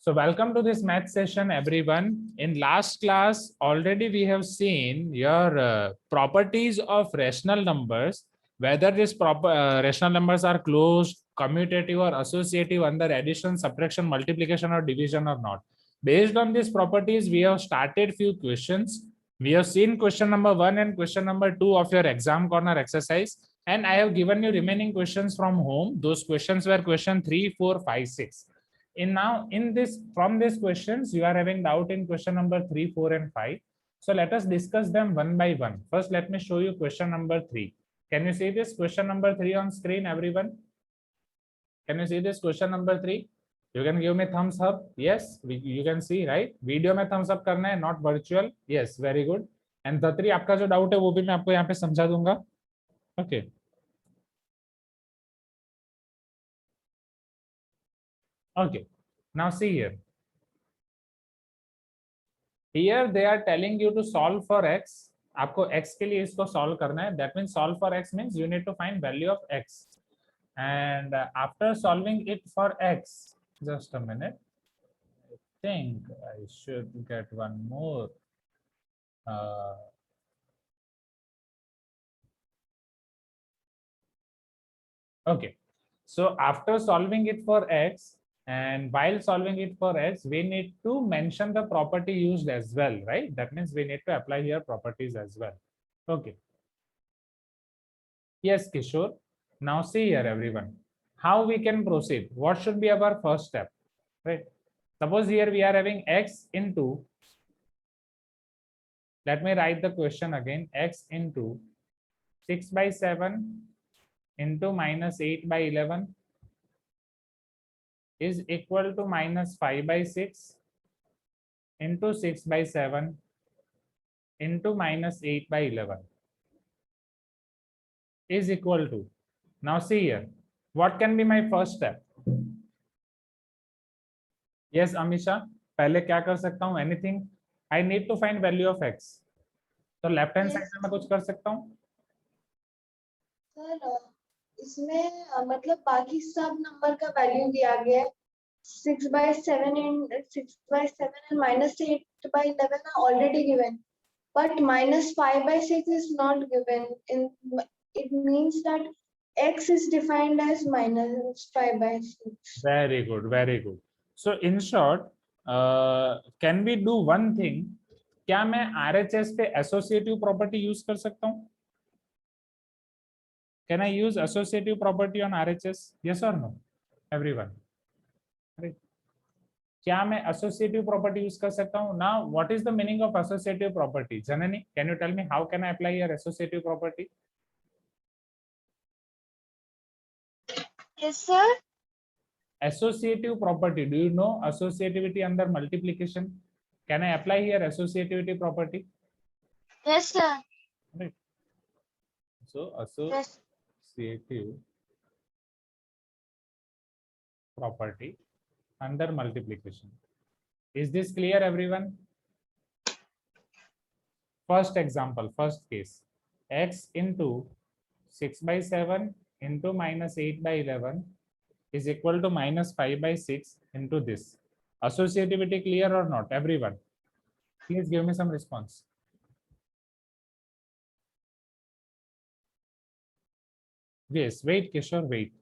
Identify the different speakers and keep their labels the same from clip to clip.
Speaker 1: So welcome to this math session, everyone. In last class, already we have seen your properties of rational numbers, whether these rational numbers are closed, commutative or associative under addition, subtraction, multiplication or division or not. Based on these properties, we have started few questions. We have seen question number 1 and question number 2 of your exam corner exercise. And I have given you remaining questions from home. Those questions were question 3, 4, 5, 6. In this from these questions you are having doubt in question number 3, 4 and 5. So let us discuss them one by one. First, let me show you question number 3. Can you see this question number 3 on screen, everyone? Can you see this question number 3? You can give me thumbs up. Yes, you can see, right? Video में thumbs up करना है, not virtual. Yes, very good. And Dhatri, आपका जो doubt है वो भी मैं आपको यहाँ पे समझा दूंगा. Okay. Okay, now see here. Here they are telling you to solve for x. आपको x के लिए इसको solve करना है. That means solve for x means you need to find value of x. And after solving it for x, just a minute. I think I should get one more. Okay. So after solving it for x, and while solving it for x, we need to mention the property used as well, right? That means we need to apply here properties as well. Okay. Yes, Kishore. Now see here, everyone. How we can proceed? What should be our first step? Right. Suppose here we are having x into. Let me write the question again. X into 6 by 7 into minus 8 by 11 is equal to minus 5 by 6 into 6 by 7 into minus 8 by 11 is equal to. Now see here, what can be my first step? Yes, Amisha, पहले क्या कर सकता हूँ? Anything? I need to find value of x. तो left hand side में मैं कुछ कर सकता हूँ?
Speaker 2: सर इसमें मतलब बाकी सब नंबर का वैल्यू दिया गया है. 6 by 7 and minus 8 by 11 are already given, but minus 5 by 6 is not given. It means that x is defined as minus 5 by 6.
Speaker 1: Very good, very good. So in short, can we do one thing? क्या मैं RHS पे associative property use कर सकता हूँ? Can I use associative property on RHS? Yes or no, everyone? Right. क्या मैं associative property use कर सकता हूँ? Now, what is the meaning of associative property? Janani, can you tell me how can I apply your associative property?
Speaker 2: Yes, sir.
Speaker 1: Associative property. Do you know associativity under multiplication? Can I apply here associativity property?
Speaker 2: Yes, sir.
Speaker 1: Right. So associative property under multiplication. Is this clear, everyone? First example, first case, x into 6 by 7 into minus 8 by 11 is equal to minus 5 by 6 into this. Associativity clear or not, everyone? Please give me some response. Yes, wait, Kishore, wait.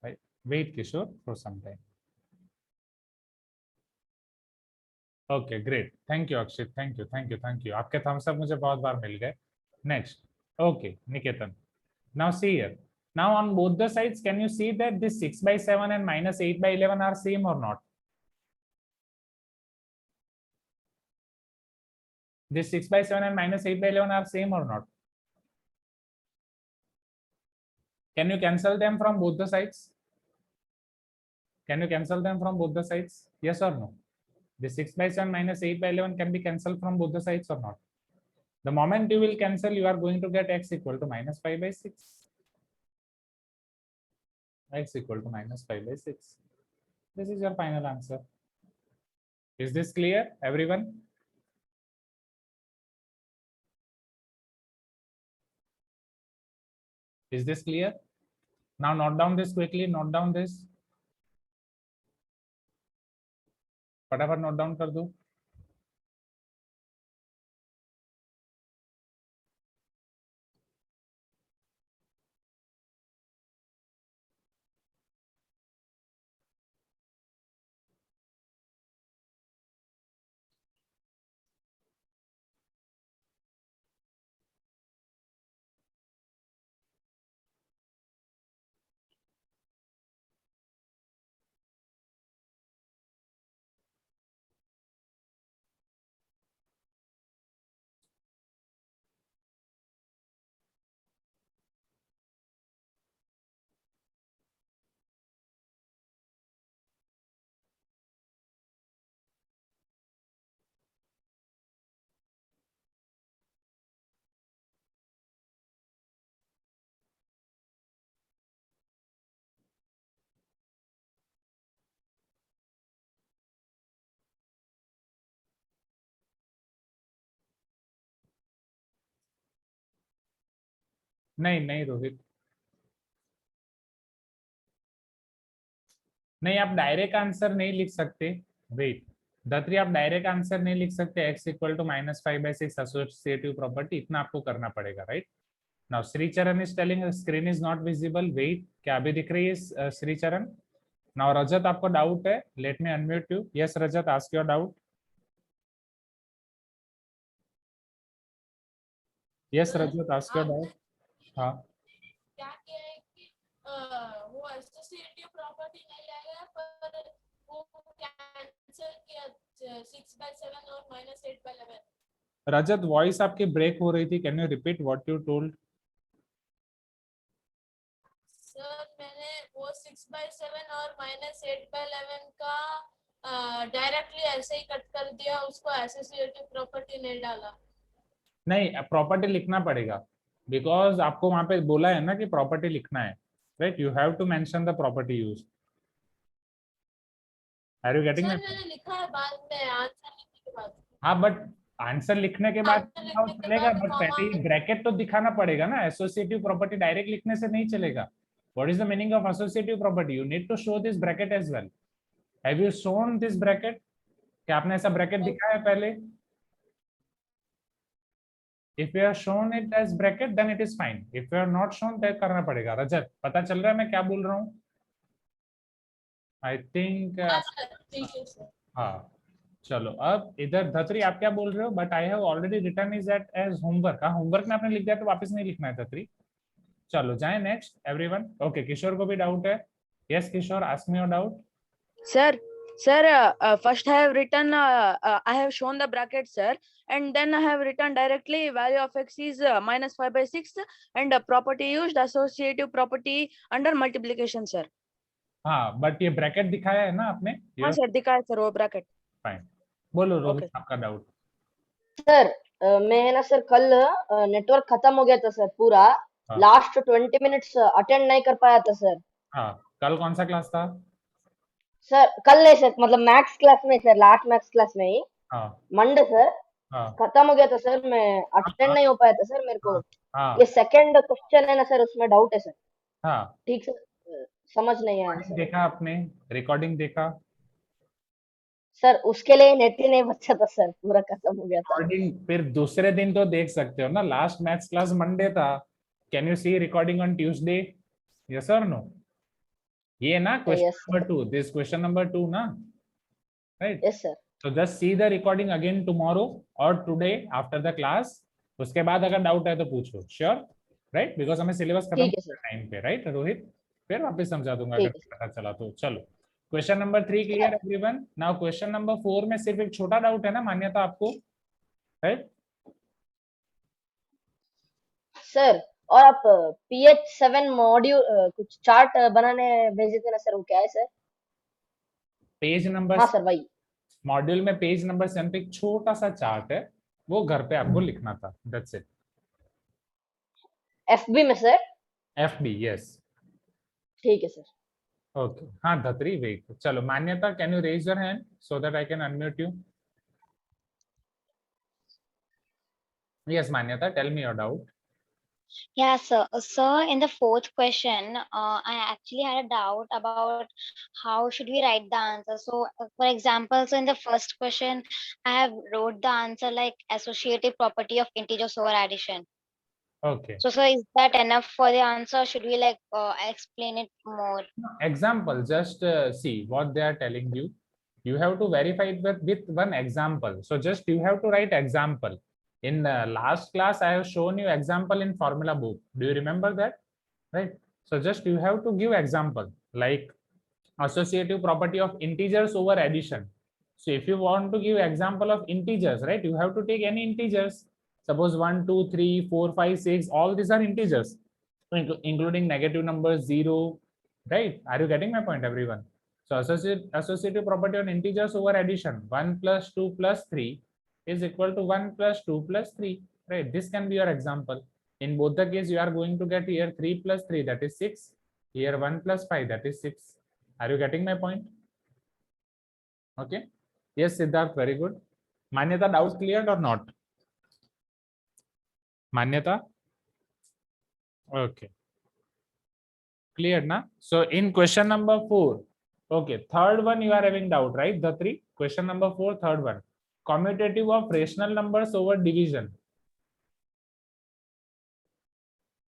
Speaker 1: Right. Wait, Kishore, for some time. Okay, great. Thank you, Akshit. Thank you, thank you, thank you. आपके thumbs up मुझे बहुत बार मिल गए. Next. Okay, Niketan. Now see here. Now on both the sides, can you see that this 6 by 7 and minus 8 by 11 are same or not? This 6 by 7 and minus 8 by 11 are same or not? Can you cancel them from both the sides? Can you cancel them from both the sides? Yes or no? The 6 by 7 minus 8 by 11 can be cancelled from both the sides or not? The moment you will cancel, you are going to get x equal to minus 5 by 6. X equal to minus 5 by 6. This is your final answer. Is this clear, everyone? Is this clear? Now note down this quickly, note down this. फटाफट note down कर दो। नहीं नहीं रोहित, नहीं आप direct answer नहीं लिख सकते। वेट धत्री, आप डायरेक्ट आंसर नहीं लिख सकते। x equal to -5/6 associative property, इतना आपको करना पड़ेगा, right. Now Sricharan is telling screen is not visible. Wait, क्या अभी दिख रही है श्रीचरण? नाउ रजत, आपको डाउट है, let me unmute you. Yes Rajat, ask your doubt. Yes Rajat, ask your doubt. हाँ
Speaker 3: क्या किया है कि वो एसोसिएटिव प्रॉपर्टी नहीं आया, पर वो कैंसिल किया 6/7 और -8/11।
Speaker 1: रजत, वॉइस आपकी ब्रेक हो रही थी, can you repeat what you told?
Speaker 3: Sir मैंने वो 6/7 और -8/11 का डायरेक्टली ऐसे ही कट कर दिया, उसको एसोसिएटिव प्रॉपर्टी नहीं डाला।
Speaker 1: नहीं, प्रॉपर्टी लिखना पड़ेगा, बिकॉज आपको वहां पे बोला है ना कि प्रॉपर्टी लिखना है, right. You have to mention the property use. Are you getting
Speaker 3: sir
Speaker 1: it?
Speaker 3: मैंने लिखा है बाद में, आंसर लिखने के बाद।
Speaker 1: हाँ बट आंसर लिखने के बाद
Speaker 3: आंसर लिखने के
Speaker 1: चलेगा,
Speaker 3: बाद
Speaker 1: बट
Speaker 3: कॉमा।
Speaker 1: पहले ये ब्रैकेट तो दिखाना पड़ेगा ना। एसोसिएटिव प्रॉपर्टी डायरेक्ट लिखने से नहीं चलेगा। What is the meaning of associative property? You need to show this bracket as well. Have you shown this bracket? क्या आपने ऐसा ब्रैकेट दिखाया है पहले? If you are shown it as bracket then it is fine, if you are not shown then करना पड़ेगा। रजत, पता चल रहा है मैं क्या बोल रहा हूँ? आई थिंक
Speaker 3: हाँ सर, ठीक है सर।
Speaker 1: हाँ। चलो अब इधर धत्री, आप क्या बोल रहे हो? But I have already written is at as homework. हाँ, होमवर्क में आपने लिख दिया तो वापस नहीं लिखना है धत्री। चलो जाए नेक्स्ट एवरीवन। ओके, किशोर को भी डाउट है। Yes Kishore, ask me your doubt.
Speaker 4: Sir, first I have written, I have shown the bracket, sir, and then I have written directly value of x is -5/6 and property used associative property under multiplication, sir.
Speaker 1: हाँ but ये bracket दिखाया है ना आपने?
Speaker 4: हाँ
Speaker 1: yes
Speaker 4: sir, दिखा है sir वो ब्रैकेट।
Speaker 1: फाइन। बोलो रोहित,
Speaker 4: Okay.
Speaker 1: आपका डाउट।
Speaker 5: सर मैं ना सर कल नेटवर्क खत्म हो गया था सर पूरा।
Speaker 1: हाँ।
Speaker 5: लास्ट 20 मिनट्स अटेंड नहीं कर पाया था सर।
Speaker 1: हाँ, कल कौन सा क्लास था?
Speaker 5: सर कल नहीं सर, मतलब मैथ्स क्लास में सर, लास्ट मैथ्स क्लास में ही
Speaker 1: हाँ
Speaker 5: मंडे सर
Speaker 1: हाँ
Speaker 5: खत्म हो गया था सर। मैं अटेंड
Speaker 1: हाँ
Speaker 5: नहीं हो पाया था सर। मेरे को
Speaker 1: हाँ
Speaker 5: ये सेकंड क्वेश्चन है ना सर, उसमें डाउट है सर।
Speaker 1: हाँ।
Speaker 5: ठीक सर, समझ नहीं आया
Speaker 1: रिकॉर्डिंग
Speaker 5: सर।
Speaker 1: देखा आपने? रिकॉर्डिंग देखा?
Speaker 5: सर उसके लिए नेट ही नहीं बचा था सर, पूरा खत्म हो गया था।
Speaker 1: रिकॉर्डिंग फिर दूसरे दिन तो देख सकते हो ना। लास्ट मैथ्स क्लास मंडे था। Can you see recording on Tuesday? Yes और नो? ये ना question
Speaker 5: yes
Speaker 1: number 2, this question number 2 ना, right.
Speaker 5: Yes sir.
Speaker 1: So just see the recording again tomorrow or today after the class. उसके बाद अगर doubt है तो पूछो, श्योर, राइट, बिकॉज हमें सिलेबस खत्म
Speaker 5: ठीक है सर।
Speaker 1: टाइम पे, राइट रोहित। फिर वापस समझा दूंगा अगर
Speaker 5: ठीक है
Speaker 1: पता चला तो। चलो question number 3 clear everyone. Now question number 4 में सिर्फ एक छोटा डाउट है ना मान्यता आपको, राइट?
Speaker 5: सर। और आप PH7 मॉड्यूल कुछ चार्ट बनाने भेजे थे ना सर, वो क्या है सर?
Speaker 1: पेज नंबर
Speaker 5: हाँ सर भाई।
Speaker 1: मॉड्यूल में पेज नंबर 7 पे एक छोटा सा चार्ट है, वो घर पे आपको लिखना था, दैट्स इट।
Speaker 5: FB में सर?
Speaker 1: FB, yes.
Speaker 5: ठीक है सर।
Speaker 1: ओके हाँ धत्री, वेट, चलो Manyata, can you raise your hand so that I can unmute you? Yes Manyata, tell me your doubt.
Speaker 6: Yeah, sir. Sir, in the fourth question, I actually had a doubt about how should we write the answer. So, for example, so in the first question, I have wrote the answer like associative property of integers over addition.
Speaker 1: Okay.
Speaker 6: So, sir, is that enough for the answer? Should we like explain it more?
Speaker 1: Example, just see what they are telling you. You have to verify it with one example. So just you have to write example. In last class, I have shown you example in formula book. Do you remember that? Right. So just you have to give example like associative property of integers over addition. So if you want to give example of integers, right, you have to take any integers. Suppose 1, 2, 3, 4, 5, 6, all these are integers, including negative numbers, 0, right? Are you getting my point, everyone? So associative property on integers over addition, 1 plus 2 plus 3 is equal to 1 plus 2 plus 3, right? This can be your example. In both the case, you are going to get here 3 plus 3, that is 6. Here 1 plus 5, that is 6. Are you getting my point? Okay. Yes, Siddharth, very good. Manyata, doubt cleared or not? Manyata? Okay. Clear, na? So in question number 4, okay, third one you are having doubt, right? The 3. Question number 4, third one. Commutative of rational numbers over division.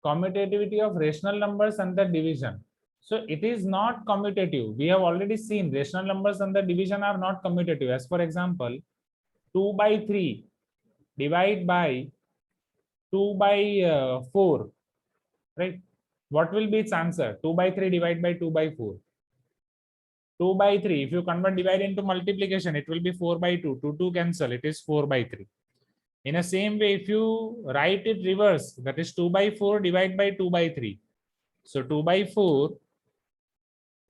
Speaker 1: Commutativity of rational numbers under division. So it is not commutative. We have already seen rational numbers under division are not commutative. As for example, 2 by 3 divide by 2 by 4, right? What will be its answer? 2 by 3 divide by 2 by 4. 2 by 3, if you convert divide into multiplication, it will be 4 by 2. 2 cancel, it is 4 by 3. In the same way, if you write it reverse, that is 2 by 4 divide by 2 by 3. So 2 by 4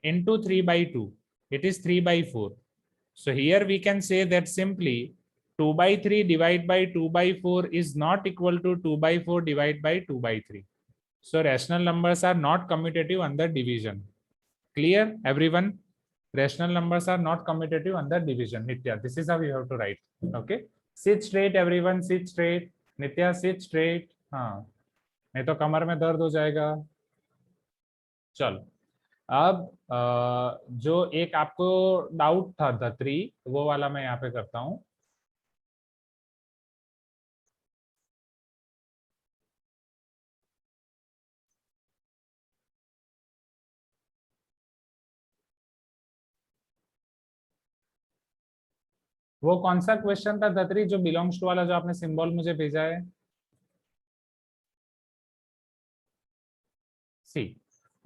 Speaker 1: into 3 by 2, it is 3 by 4. So here we can say that simply 2 by 3 divide by 2 by 4 is not equal to 2 by 4 divide by 2 by 3. So rational numbers are not commutative under division. Clear, everyone? Rational numbers are not commutative under division. Nitya, this is how you have to write. Okay. Sit straight, everyone. Sit straight. Nitya, sit straight. हाँ, नहीं तो कमर में दर्द हो जाएगा. चलो. अब जो एक आपको डाउट था द3, वो वाला मैं यहाँ पे करता हूँ. वो कौन सा क्वेश्चन था द3 जो बिलोंग्स टू वाला, जो आपने सिंबल मुझे भेजा है? सी,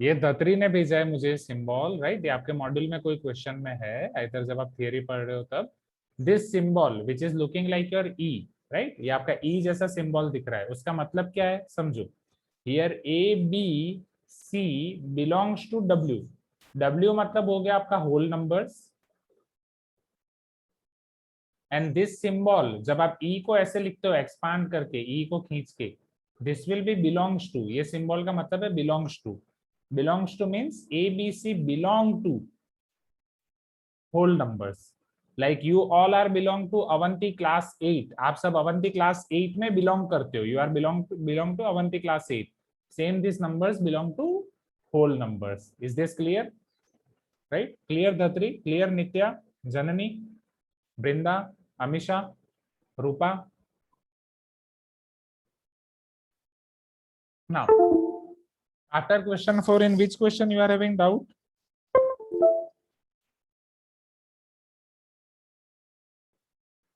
Speaker 1: ये द3 ने भेजा है मुझे सिंबल, राइट? ये आपके मॉड्यूल में कोई क्वेश्चन में है, इधर जब आप थियरी पढ़ रहे हो तब. This symbol which is looking like your E, right? ये आपका ई जैसा सिंबल दिख रहा है, उसका मतलब क्या है समझो. Here A B C belongs to W. W मतलब हो गया आपका whole numbers. And this symbol, जब आप ई को ऐसे लिखते हो एक्सपांड करके, ई को खींच के, this will be belongs to. ये सिंबल का मतलब है belongs to. Belongs to means A B C belong to whole numbers. Like you all are belong to Avanti class 8. आप सब अवंती क्लास 8 में बिलोंग करते हो. You are belong to Avanti class 8. Same this numbers belong to whole numbers. Is this clear? Right? Clear द3? Clear Nitya, Janani, Brinda, Amisha, Rupa? Now, after question 4, in which question you are having doubt?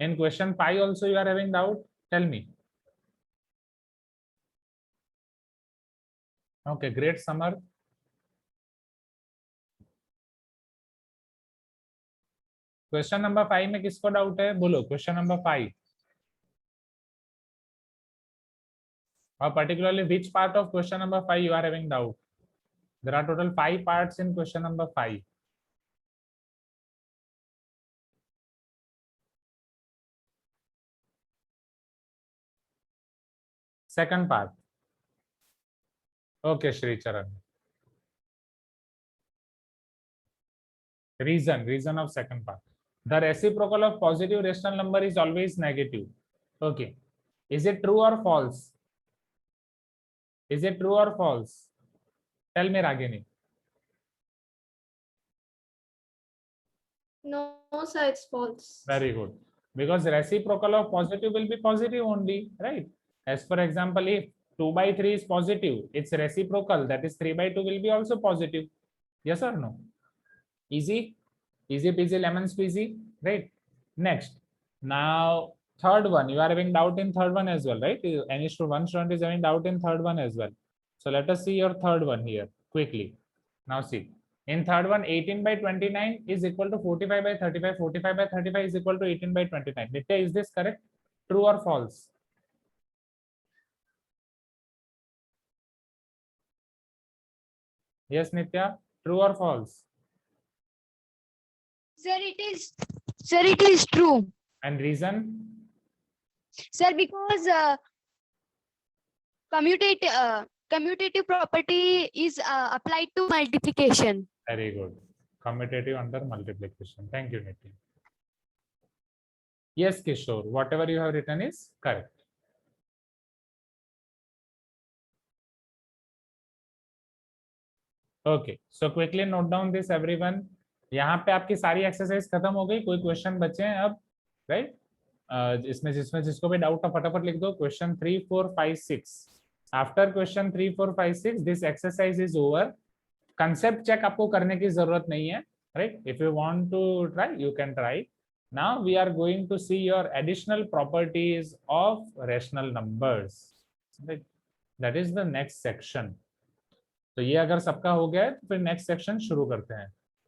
Speaker 1: In question 5 also you are having doubt? Tell me. Okay, great, Samar. Question number 5 में किसको doubt है? बोलो question number 5. और particularly which part of question number 5 you are having doubt? There are total 5 parts in question number 5. Second part. Okay, Shri Charan. Reason of second part. The reciprocal of positive rational number is always negative. Okay. Is it true or false? Is it true or false? Tell me, Ragini.
Speaker 3: No, sir, it's false.
Speaker 1: Very good. Because reciprocal of positive will be positive only, right? As for example, if 2 by 3 is positive, its reciprocal, that is 3 by 2 will be also positive. Yes or no? Easy? Easy peasy lemon squeezy, right? Next. Now, third one, you are having doubt in third one as well, right? Any one student is having doubt in third one as well. So let us see your third one here quickly. Now see, in third one, 18 by 29 is equal to 45 by 35. 45 by 35 is equal to 18 by 29. Nitya, is this correct? True or false? Yes, Nitya, true or false?
Speaker 7: Sir, it is true.
Speaker 1: And reason?
Speaker 7: Sir, because commutative property is applied to multiplication.
Speaker 1: Very good. Commutative under multiplication. Thank you, Nitya. Yes, Kishore, whatever you have written is correct. Okay, so quickly note down this everyone. यहाँ पे आपकी सारी exercise खत्म हो गई, कोई question बचे हैं अब, राइट? इसमें जिसको भी डाउट है फटाफट लिख दो. Question 3, 4, 5, 6. After question 3, 4, 5, 6 this exercise is over. Concept check आपको करने की जरूरत नहीं है, right? If you want to try you can try. Now we are going to see your additional properties of rational numbers. Right? That is the next section. तो ये अगर सबका हो गया है तो फिर नेक्स्ट सेक्शन शुरू करते हैं.